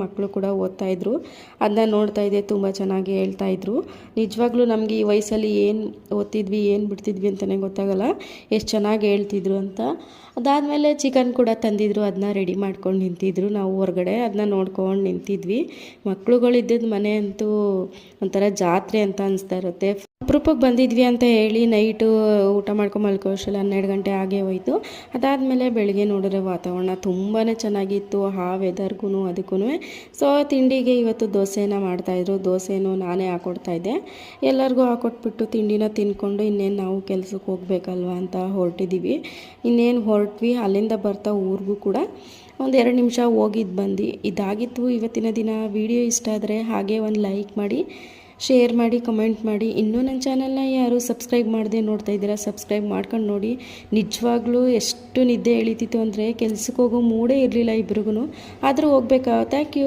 ಮಕ್ಕಳು ಕೂಡ ಓದ್ತಾ ಇದ್ರು, ಅದನ್ನ ನೋಡ್ತಾ ಇದ್ದೆ. ತುಂಬ ಚೆನ್ನಾಗಿ ಹೇಳ್ತಾ ಇದ್ರು. ನಿಜವಾಗ್ಲೂ ನಮಗೆ ಈ ವಯಸ್ಸಲ್ಲಿ ಏನು ಓದ್ತಿದ್ವಿ ಏನು ಬಿಡ್ತಿದ್ವಿ ಅಂತಲೇ ಗೊತ್ತಾಗಲ್ಲ, ಎಷ್ಟು ಚೆನ್ನಾಗಿ ಹೇಳ್ತಿದ್ರು ಅಂತ. ಅದಾದಮೇಲೆ ಚಿಕನ್ ಕೂಡ ತಂದಿದ್ರು, ಅದನ್ನ ರೆಡಿ ಮಾಡ್ಕೊಂಡು ನಿಂತಿದ್ರು. ನಾವು ಹೊರಗಡೆ ಅದನ್ನ ನೋಡ್ಕೊಂಡು ನಿಂತಿದ್ವಿ. ಮಕ್ಳುಗಳಿದ್ದದ್ದು ಮನೆ ಅಂತೂ ಒಂಥರ ಜಾತ್ರೆ ಅಂತ ಅನಿಸ್ತಾ ಇರುತ್ತೆ. ಅಪರೂಪಕ್ಕೆ ಬಂದಿದ್ವಿ ಅಂತ ಹೇಳಿ ನೈಟು ಊಟ ಮಾಡ್ಕೊಂಡು ಮಲ್ಕೋಷ್ಟಲ್ಲ 12 ಗಂಟೆ ಆಗೇ ಹೋಯಿತು. ಅದಾದಮೇಲೆ ಬೆಳಗ್ಗೆ ನೋಡಿದ್ರೆ ವಾತಾವರಣ ತುಂಬಾ ಚೆನ್ನಾಗಿತ್ತು, ಆ ವೆದರ್ಗೂ ಅದಕ್ಕೂ. ಸೊ ತಿಂಡಿಗೆ ಇವತ್ತು ದೋಸೆನ ಮಾಡ್ತಾಯಿದ್ರು. ದೋಸೆನೂ ನಾನೇ ಹಾಕ್ಕೊಡ್ತಾಯಿದ್ದೆ. ಎಲ್ಲರಿಗೂ ಹಾಕ್ಕೊಟ್ಬಿಟ್ಟು ತಿಂಡಿನ ತಿಂದ್ಕೊಂಡು ಇನ್ನೇನು ನಾವು ಕೆಲಸಕ್ಕೆ ಹೋಗ್ಬೇಕಲ್ವ ಅಂತ ಹೊರಟಿದ್ದೀವಿ. ಇನ್ನೇನು ಹೊರಟ್ವಿ. ಅಲ್ಲಿಂದ ಬರ್ತಾ ಊರಿಗೂ ಕೂಡ ಒಂದು 2 ನಿಮಿಷ ಹೋಗಿದ್ದು ಬಂದು ಇದಾಗಿತ್ತು ಇವತ್ತಿನ ದಿನ. ವಿಡಿಯೋ ಇಷ್ಟ ಆದರೆ ಹಾಗೆ ಒಂದು ಲೈಕ್ ಮಾಡಿ, ಶೇರ್ ಮಾಡಿ, ಕಮೆಂಟ್ ಮಾಡಿ. ಇನ್ನೂ ನನ್ನ ಚಾನಲ್ನ ಯಾರು ಸಬ್ಸ್ಕ್ರೈಬ್ ಮಾಡದೆ ನೋಡ್ತಾ ಇದ್ದೀರಾ, ಸಬ್ಸ್ಕ್ರೈಬ್ ಮಾಡ್ಕೊಂಡು ನೋಡಿ. ನಿಜವಾಗ್ಲೂ ಎಷ್ಟು ನಿದ್ದೆ ಎಳೀತಿತ್ತು ಅಂದರೆ ಕೆಲ್ಸಕ್ಕೆ ಹೋಗೋ ಮೂಡೇ ಇರಲಿಲ್ಲ ಇಬ್ರಿಗೂ, ಆದರೂ ಹೋಗ್ಬೇಕಾ. Thank you.